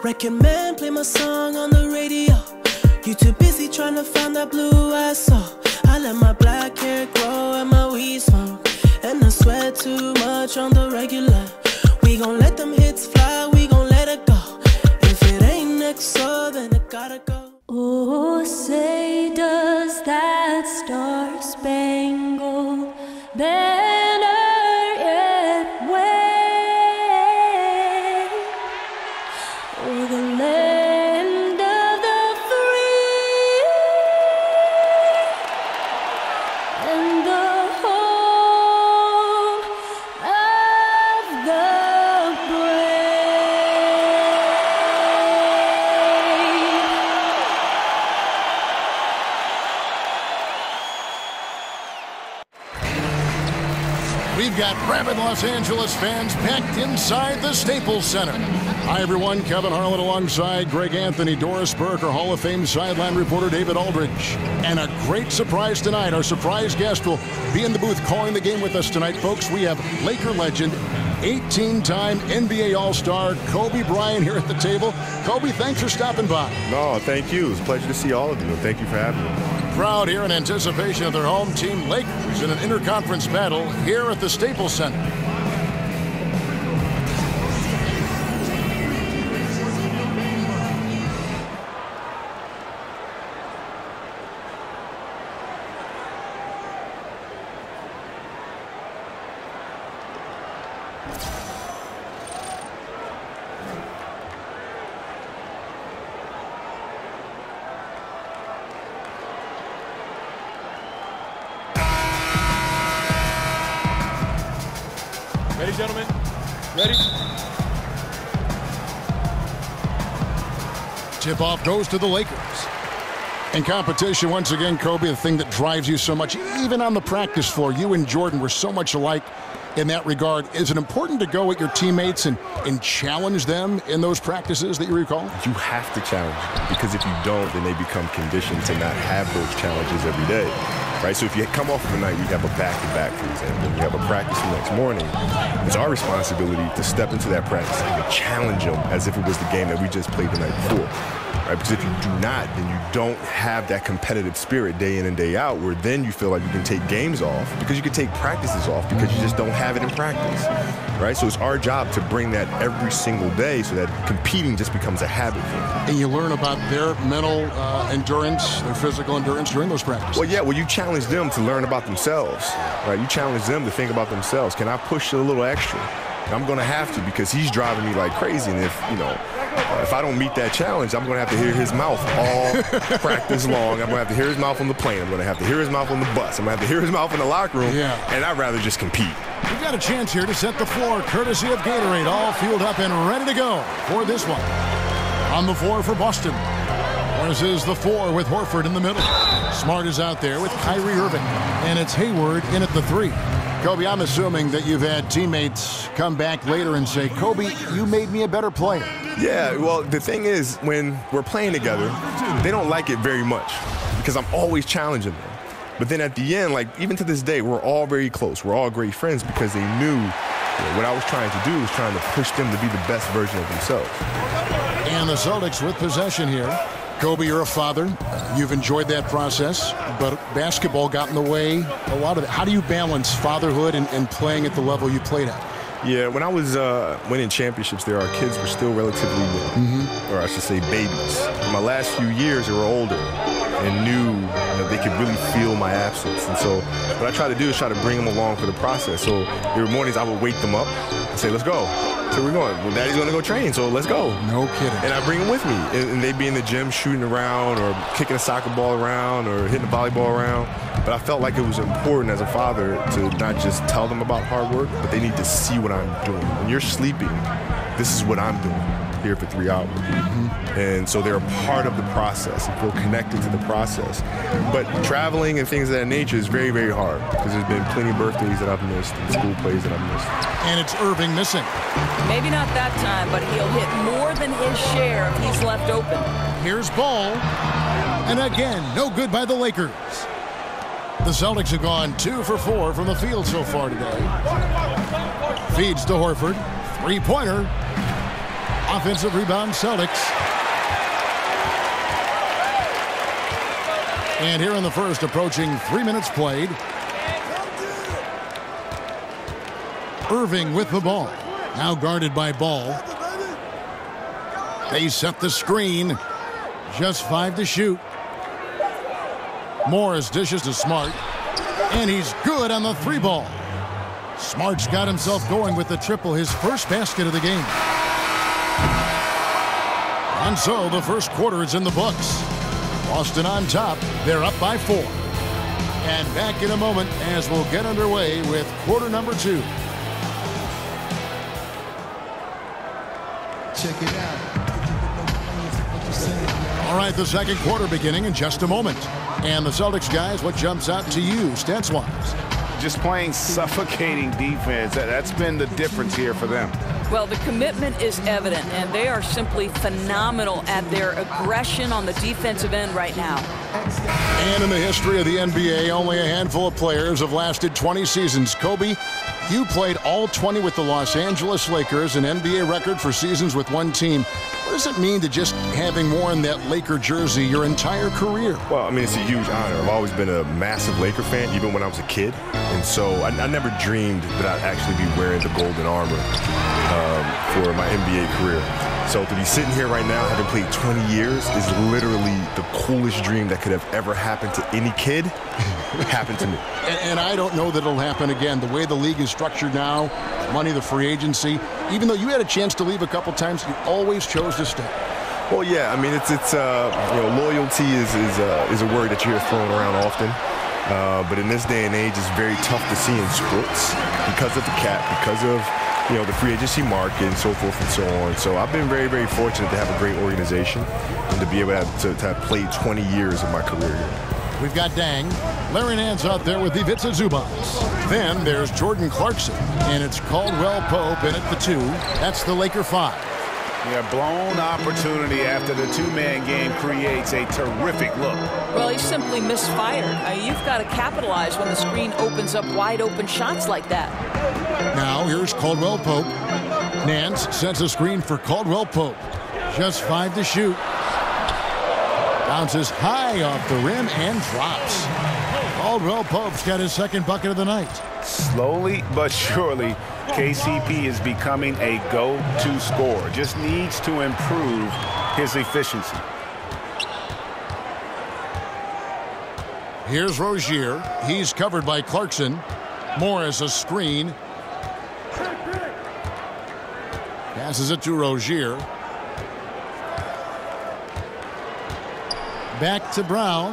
Record man, play my song on the radio. You too busy trying to find that blue I saw. I let my black hair grow and my weed smoke, and I sweat too much on the regular. We gon' let them hits fly, we gon' let it go. If it ain't next, so then it gotta go. Oh, say does that star-spangled banner yet wave o'er the land of the free and the home of the We've got rabid Los Angeles fans packed inside the Staples Center. Hi, everyone. Kevin Harlan alongside Greg Anthony, Doris Burke, our Hall of Fame sideline reporter David Aldridge. And a great surprise tonight. Our surprise guest will be in the booth calling the game with us tonight, folks. We have Laker legend, 18-time NBA All-Star Kobe Bryant here at the table. Kobe, thanks for stopping by. No, thank you. It's a pleasure to see all of you. Thank you for having me. Crowd here in anticipation of their home team, Lakers, in an interconference battle here at the Staples Center. Ready, gentlemen? Ready? Tip-off goes to the Lakers. In competition, once again, Kobe, the thing that drives you so much, even on the practice floor, you and Jordan were so much alike in that regard. Is it important to go with your teammates and challenge them in those practices that you recall? You have to challenge them, because if you don't, then they become conditioned to not have those challenges every day. Right? So if you come off of a night, we have a back-to-back, for example, and you have a practice the next morning, it's our responsibility to step into that practice and to challenge them as if it was the game that we just played the night before. Right? Because if you do not, then you don't have that competitive spirit day in and day out, where then you feel like you can take games off, because you can take practices off, because you just don't have it in practice. Right? So it's our job to bring that every single day so that competing just becomes a habit for them. And you learn about their mental endurance, their physical endurance during those practices. Well, yeah, you challenge them to learn about themselves. Right? You challenge them to think about themselves. Can I push a little extra? I'm going to have to, because he's driving me like crazy. And if I don't meet that challenge, I'm going to have to hear his mouth all practice long. I'm going to have to hear his mouth on the plane. I'm going to have to hear his mouth on the bus. I'm going to have to hear his mouth in the locker room. Yeah. And I'd rather just compete. We've got a chance here to set the floor, courtesy of Gatorade, all fueled up and ready to go for this one. On the floor for Boston. This is the 4 with Horford in the middle. Smart is out there with Kyrie Irving. And it's Hayward in at the 3. Kobe, I'm assuming that you've had teammates come back later and say, Kobe, you made me a better player. Yeah, well, the thing is, when we're playing together, they don't like it very much, because I'm always challenging them. But then at the end, like, even to this day, we're all very close. We're all great friends, because they knew what I was trying to do was trying to push them to be the best version of themselves. And the Celtics with possession here. Kobe, you're a father. You've enjoyed that process, but basketball got in the way a lot of it. How do you balance fatherhood and playing at the level you played at? Yeah, when I was winning championships there, our kids were still relatively new, or I should say babies. In my last few years, they were older and knew that they could really feel my absence. And so what I try to do is try to bring them along for the process. So there were mornings I would wake them up and say, let's go. So we're going. Well, Daddy's going to go train, so let's go. No kidding. And I bring them with me. And they'd be in the gym shooting around or kicking a soccer ball around or hitting a volleyball around. But I felt like it was important as a father to not just tell them about hard work, but they need to see what I'm doing. When you're sleeping, this is what I'm doing here for 3 hours. And so they're a part of the process and feel connected to the process. But traveling and things of that nature is very, very hard, because there's been plenty of birthdays that I've missed and school plays that I've missed. And it's Irving missing. Maybe not that time, but he'll hit more than his share if he's left open. Here's Ball. And again, no good by the Lakers. The Celtics have gone 2 for 4 from the field so far today. Feeds to Horford. Three-pointer. Offensive rebound, Celtics. And here in the first, approaching 3 minutes played. Irving with the ball. Now guarded by Ball. They set the screen. Just 5 to shoot. Morris dishes to Smart. And he's good on the 3-ball. Smart's got himself going with the triple, his first basket of the game. And so the first quarter is in the books. Boston on top. They're up by 4. And back in a moment as we'll get underway with quarter number 2. Check it out. All right, the second quarter beginning in just a moment. And the Celtics guys, what jumps out to you stats-wise? Just playing suffocating defense. That's been the difference here for them. Well, the commitment is evident, and they are simply phenomenal at their aggression on the defensive end right now. And in the history of the NBA, only a handful of players have lasted 20 seasons. Kobe, you played all 20 with the Los Angeles Lakers, an NBA record for seasons with one team. What does it mean to just having worn that Laker jersey your entire career? Well, I mean, it's a huge honor. I've always been a massive Laker fan, even when I was a kid. And so I never dreamed that I'd actually be wearing the golden armor for my NBA career. So to be sitting here right now, having played 20 years, is literally the coolest dream that could have ever happened to any kid. Happened to me. And I don't know that it'll happen again. The way the league is structured now, money, the free agency, even though you had a chance to leave a couple times, you always chose to stay. Well, yeah, I mean, it's loyalty is a word that you hear thrown around often. But in this day and age, it's very tough to see in sports because of the cap, because of the free agency market and so forth and so on. So I've been very, very fortunate to have a great organization and to be able to have played 20 years of my career here. We've got Dang. Larry Nance out there with Ivica Zubac. Then there's Jordan Clarkson, and it's Caldwell Pope in at the 2. That's the Laker 5. Yeah, blown opportunity after the two-man game creates a terrific look. Well, he simply misfired. You've got to capitalize when the screen opens up wide-open shots like that. Now here's Caldwell Pope. Nance sets a screen for Caldwell Pope. Just 5 to shoot. Bounces high off the rim and drops. Caldwell Pope's got his second bucket of the night. Slowly but surely, KCP is becoming a go-to scorer. Just needs to improve his efficiency. Here's Rozier. He's covered by Clarkson. Morris a screen. Passes it to Rozier. Back to Brown.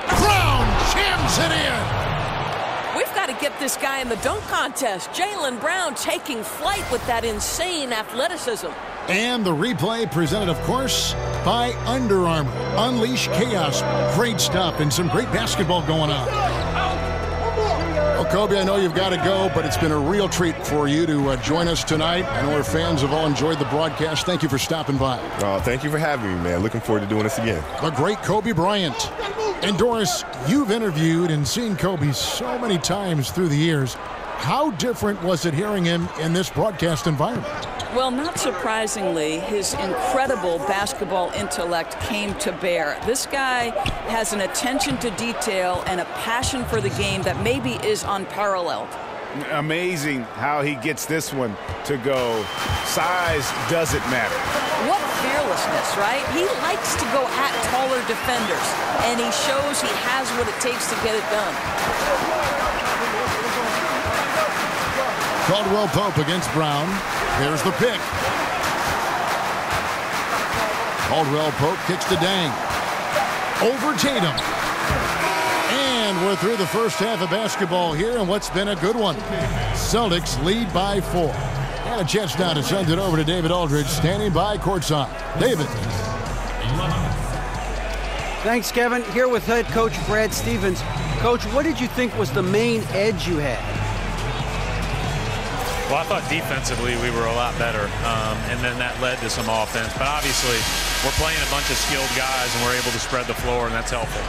Brown jams it in. We've got to get this guy in the dunk contest. Jaylen Brown taking flight with that insane athleticism. And the replay presented, of course, by Under Armour. Unleash chaos. Great stuff and some great basketball going on. Well, Kobe, I know you've got to go, but it's been a real treat for you to join us tonight. I know our fans have all enjoyed the broadcast. Thank you for stopping by. Thank you for having me, man. Looking forward to doing this again. The great Kobe Bryant. And Doris, you've interviewed and seen Kobe so many times through the years. How different was it hearing him in this broadcast environment? Well, not surprisingly, his incredible basketball intellect came to bear. This guy has an attention to detail and a passion for the game that maybe is unparalleled. Amazing how he gets this one to go. Size doesn't matter. What fearlessness, right? He likes to go at taller defenders, and he shows he has what it takes to get it done. Caldwell Pope against Brown. There's the pick. Caldwell Pope kicks to Dang. Over Tatum. And we're through the first half of basketball here, and what's been a good one. Celtics lead by 4. And a chance now to send it over to David Aldridge, standing by courtside. David. Thanks, Kevin. Here with head coach Brad Stevens. Coach, what did you think was the main edge you had? Well, I thought defensively we were a lot better, and then that led to some offense. But obviously, we're playing a bunch of skilled guys, and we're able to spread the floor, and that's helpful.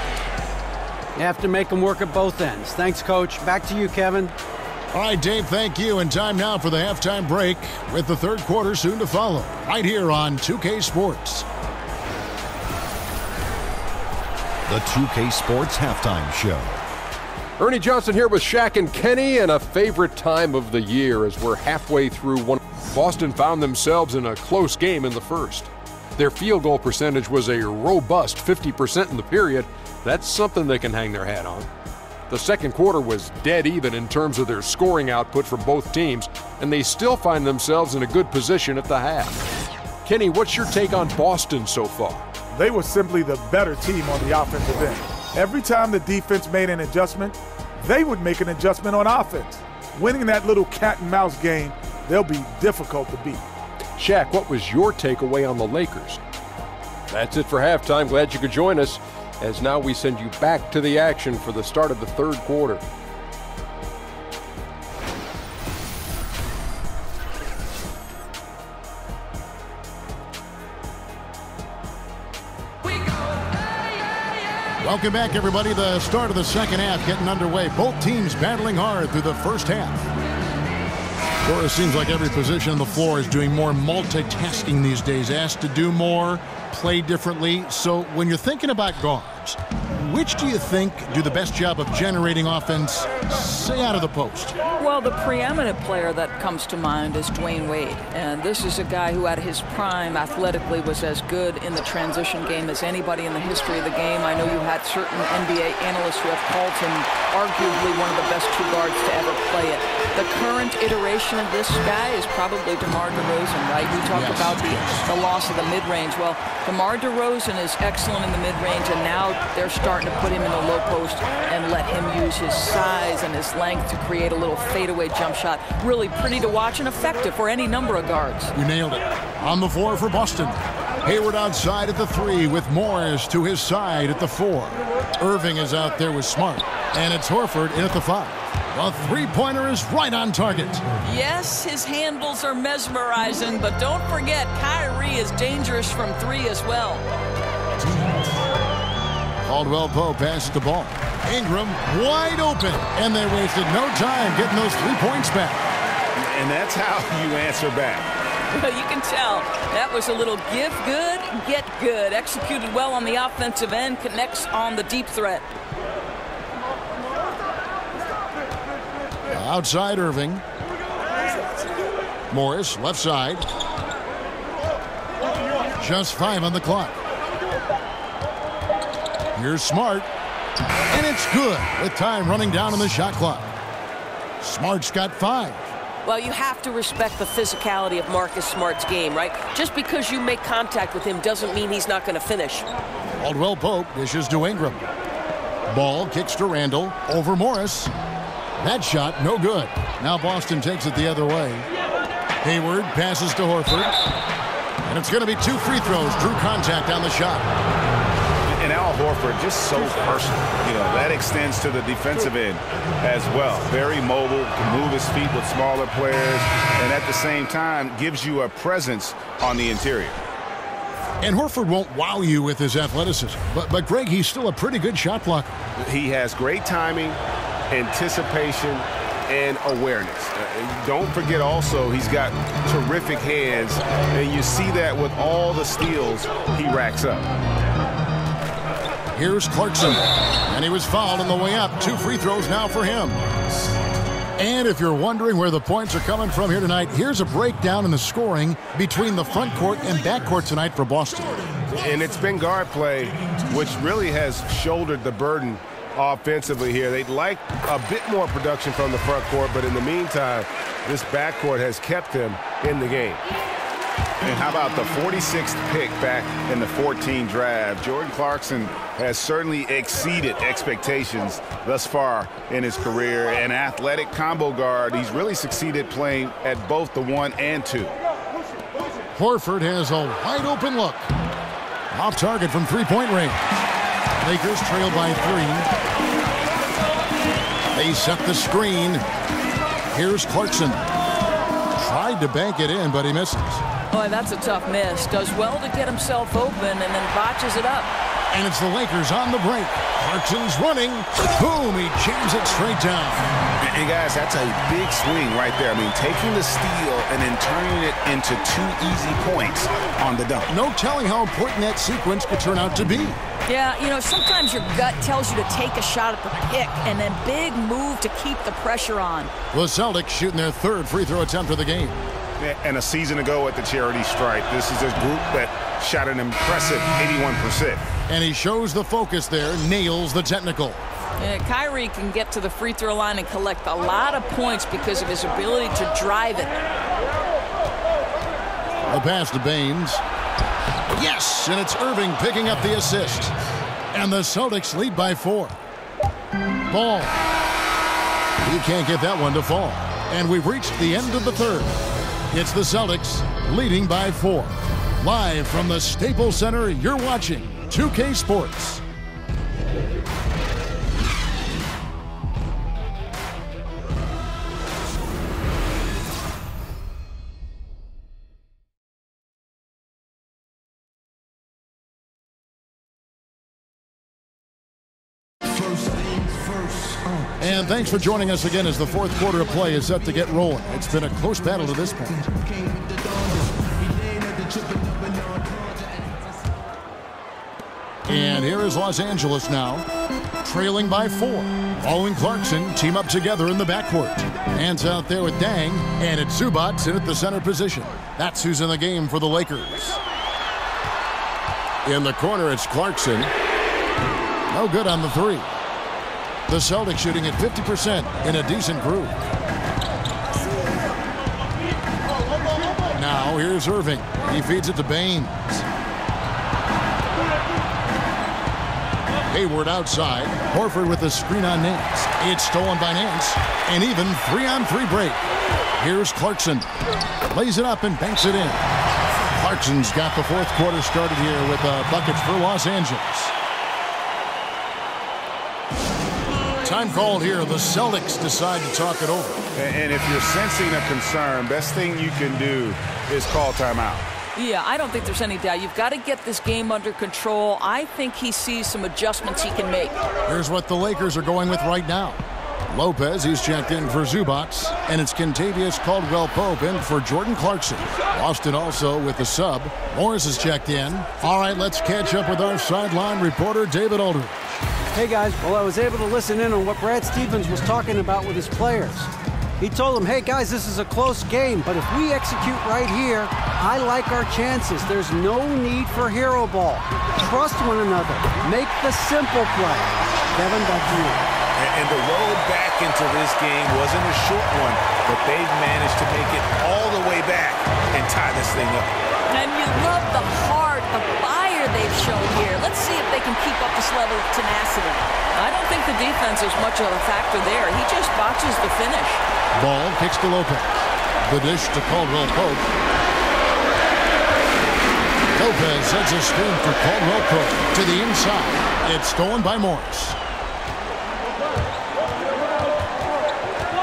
You have to make them work at both ends. Thanks, Coach. Back to you, Kevin. All right, Dave, thank you. And time now for the halftime break with the third quarter soon to follow right here on 2K Sports. The 2K Sports Halftime Show. Ernie Johnson here with Shaq and Kenny, and a favorite time of the year as we're halfway through one. Boston found themselves in a close game in the first. Their field goal percentage was a robust 50% in the period. That's something they can hang their hat on. The second quarter was dead even in terms of their scoring output for both teams, and they still find themselves in a good position at the half. Kenny, what's your take on Boston so far? They were simply the better team on the offensive end. Every time the defense made an adjustment, they would make an adjustment on offense. Winning that little cat and mouse game, they'll be difficult to beat. Shaq, what was your takeaway on the Lakers? That's it for halftime. Glad you could join us, as now we send you back to the action for the start of the third quarter. Welcome back, everybody. The start of the second half getting underway. Both teams battling hard through the first half. Of course, it seems like every position on the floor is doing more multitasking these days, asked to do more, play differently. So when you're thinking about guards, which do you think do the best job of generating offense, say, out of the post? Well, the preeminent player that comes to mind is Dwayne Wade. And this is a guy who at his prime athletically was as good in the transition game as anybody in the history of the game. I know you had certain NBA analysts who have called him arguably one of the best two guards to ever play it. The current iteration of this guy is probably DeMar DeRozan, right? We talked about the loss of the mid-range. Well, DeMar DeRozan is excellent in the mid-range, and now they're starting to put him in the low post and let him use his size and his length to create a little fadeaway jump shot. Really pretty to watch and effective for any number of guards. You nailed it. On the floor for Boston. Hayward outside at the 3 with Morris to his side at the 4. Irving is out there with Smart. And it's Horford in at the 5. The three-pointer is right on target. Yes, his handles are mesmerizing, but don't forget, Kyrie is dangerous from 3 as well. Caldwell Pope passes the ball. Ingram wide open, and they wasted no time getting those 3 points back. And that's how you answer back. Well, you can tell that was a little give good, get good. Executed well on the offensive end, connects on the deep threat. Outside Irving. Morris, left side. Just 5 on the clock. Here's Smart. And it's good with time running down on the shot clock. Smart's got 5. Well, you have to respect the physicality of Marcus Smart's game, right? Just because you make contact with him doesn't mean he's not going to finish. Caldwell Pope dishes to Ingram. Ball kicks to Randall over Morris. That shot, no good. Now Boston takes it the other way. Hayward passes to Horford. And it's going to be 2 free throws. Drew contact on the shot. And Al Horford, just so personal. You know, that extends to the defensive end as well. Very mobile, can move his feet with smaller players, and at the same time gives you a presence on the interior. And Horford won't wow you with his athleticism. But Greg, he's still a pretty good shot blocker. He has great timing, anticipation, and awareness. Don't forget also he's got terrific hands, and you see that with all the steals he racks up. Here's Clarkson, and he was fouled on the way up. 2 free throws now for him. And if you're wondering where the points are coming from here tonight, here's a breakdown in the scoring between the front court and back court tonight for Boston. And it's been guard play, which really has shouldered the burden offensively here. They'd like a bit more production from the front court, but in the meantime, this backcourt has kept them in the game. And how about the 46th pick back in the 14 draft? Jordan Clarkson has certainly exceeded expectations thus far in his career. An athletic combo guard, he's really succeeded playing at both the 1 and 2. Horford has a wide open look. Off target from 3-point range. Lakers trail by 3. They set the screen. Here's Clarkson. Tried to bank it in, but he misses. Boy, that's a tough miss. Does well to get himself open and then botches it up. And it's the Lakers on the break. Clarkson's running. Boom, he jams it straight down. And guys, that's a big swing right there. I mean, taking the steal and then turning it into 2 easy points on the dunk. No telling how important that sequence could turn out to be. Yeah, you know, sometimes your gut tells you to take a shot at the pick and then big move to keep the pressure on. The Celtics shooting their 3rd free throw attempt of the game. And a season ago at the charity stripe, this is a group that shot an impressive 81%. And he shows the focus there, nails the technical. Yeah, Kyrie can get to the free throw line and collect a lot of points because of his ability to drive it. The pass to Baines. Yes, and it's Irving picking up the assist. And the Celtics lead by 4. Ball. He can't get that one to fall. And we've reached the end of the 3rd. It's the Celtics leading by 4. Live from the Staples Center, you're watching 2K Sports. And thanks for joining us again as the 4th quarter of play is set to get rolling. It's been a close battle to this point. And here is Los Angeles now, trailing by 4. Ball and Clarkson team up together in the backcourt. Hands out there with Dang, and it's Zubac in at the center position. That's who's in the game for the Lakers. In the corner, it's Clarkson. No good on the 3. The Celtics shooting at 50% in a decent groove. Now here's Irving. He feeds it to Baines. Hayward outside. Horford with the screen on Nance. It's stolen by Nance. And even 3-on-3 break. Here's Clarkson. Lays it up and banks it in. Clarkson's got the 4th quarter started here with buckets for Los Angeles. Time called here. The Celtics decide to talk it over. And if you're sensing a concern, best thing you can do is call timeout. Yeah, I don't think there's any doubt. You've got to get this game under control. I think he sees some adjustments he can make. Here's what the Lakers are going with right now. Lopez, he's checked in for Zubac, and it's Kentavious Caldwell-Pope in for Jordan Clarkson. Boston also with the sub. Morris is checked in. All right, let's catch up with our sideline reporter, David Aldridge. Hey guys, well, I was able to listen in on what Brad Stevens was talking about with his players. He told them, hey guys, this is a close game, but if we execute right here, I like our chances. There's no need for hero ball. Trust one another. Make the simple play. Kevin, back to you. And the road back into this game wasn't a short one, but they've managed to make it all the way back and tie this thing up. And you love the heart, the fire they've shown here. Let's see if they can keep up this level of tenacity. I don't think the defense is much of a factor there. He just botches the finish. Ball kicks to Lopez. The dish to Caldwell-Pope. Lopez sends a screen for Caldwell-Pope to the inside. It's stolen by Morris.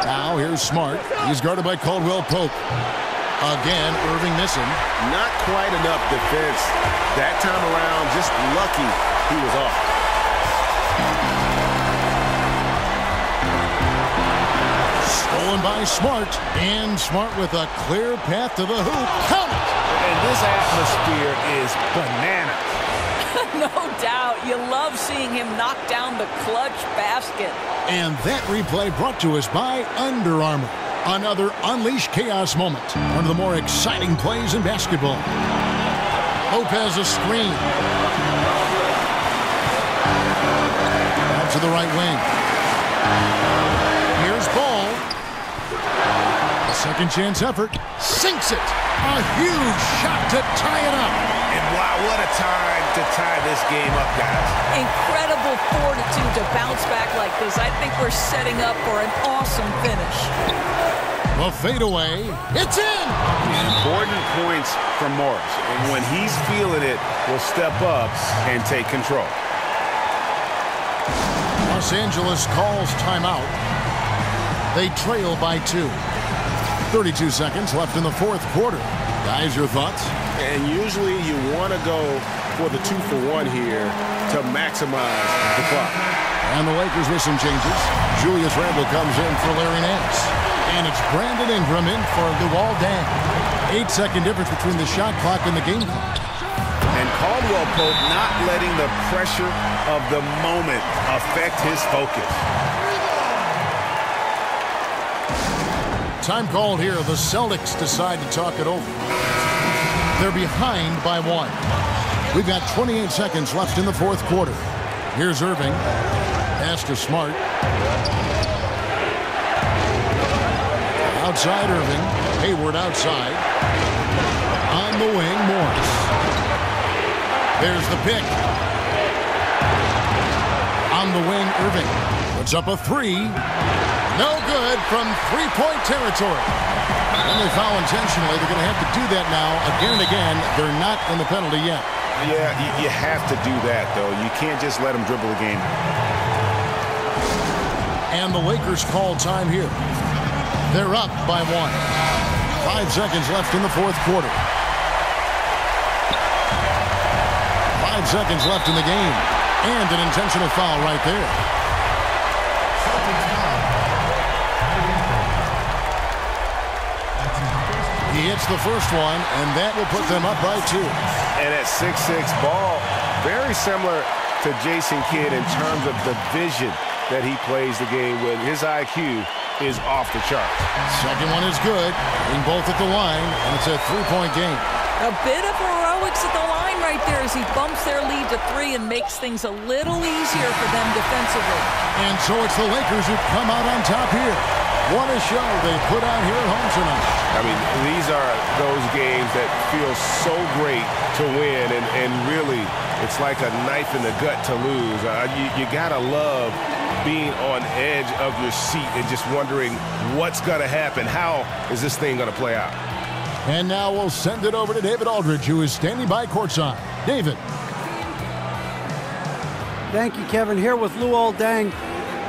Now here's Smart. He's guarded by Caldwell-Pope. Again, Irving missing. Not quite enough defense. That time around, just lucky he was off. Stolen by Smart. And Smart with a clear path to the hoop. Count it! And this atmosphere is bananas. No doubt. You love seeing him knock down the clutch basket. And that replay brought to us by Under Armour. Another Unleash Chaos moment. One of the more exciting plays in basketball. Lopez a screen. Out to the right wing. Here's Ball. A second chance effort. Sinks it. A huge shot to tie it up. And wow, what a time to tie this game up, guys. Incredible fortitude to bounce back like this. I think we're setting up for an awesome finish. The fadeaway. It's in! Important points from Morris. And when he's feeling it, will step up and take control. Los Angeles calls timeout. They trail by 2. 32 seconds left in the 4th quarter. Guys, your thoughts? And usually you want to go for the 2-for-1 here to maximize the clock. And the Lakers with some changes. Julius Randle comes in for Larry Nance. And it's Brandon Ingram in for Luol Deng. 8-second difference between the shot clock and the game clock. And Caldwell Pope not letting the pressure of the moment affect his focus. Time called here. The Celtics decide to talk it over. They're behind by 1. We've got 28 seconds left in the fourth quarter. Here's Irving. Pass to Smart. Outside Irving. Hayward outside. On the wing, Morris. There's the pick. On the wing, Irving. Puts up a 3. No good from three-point territory. And they foul intentionally. They're going to have to do that now again and again. They're not in the penalty yet. Yeah, you have to do that, though. You can't just let them dribble the game. And the Lakers call time here. They're up by 1. 5 seconds left in the fourth quarter. 5 seconds left in the game. And an intentional foul right there. He hits the first one, and that will put them up by 2. And at 6'6", ball, very similar to Jason Kidd in terms of the vision that he plays the game with. His IQ is off the charts. Second one is good. Being both at the line, and it's a 3-point game. A bit of heroics at the line right there as he bumps their lead to 3 and makes things a little easier for them defensively. And so it's the Lakers who come out on top here. What a show they put on here at home tonight. I mean, these are those games that feel so great to win, and really, it's like a knife in the gut to lose. You gotta love being on edge of your seat and just wondering what's gonna happen. How is this thing gonna play out? And now we'll send it over to David Aldridge, who is standing by courtside. David. Thank you, Kevin. Here with Luol Deng.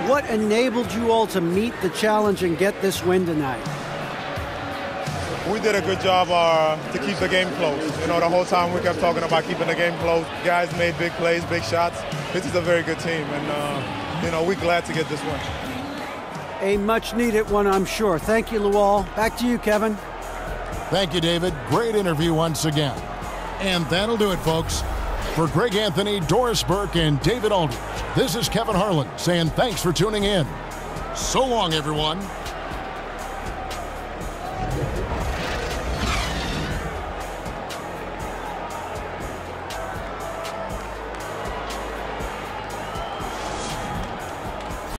What enabled you all to meet the challenge and get this win tonight? We did a good job to keep the game close. You know, the whole time we kept talking about keeping the game close. Guys made big plays, big shots. This is a very good team, and, you know, we're glad to get this win. A much-needed one, I'm sure. Thank you, Luol. Back to you, Kevin. Thank you, David. Great interview once again. And that'll do it, folks. For Greg Anthony, Doris Burke, and David Aldridge, this is Kevin Harlan saying thanks for tuning in. So long, everyone.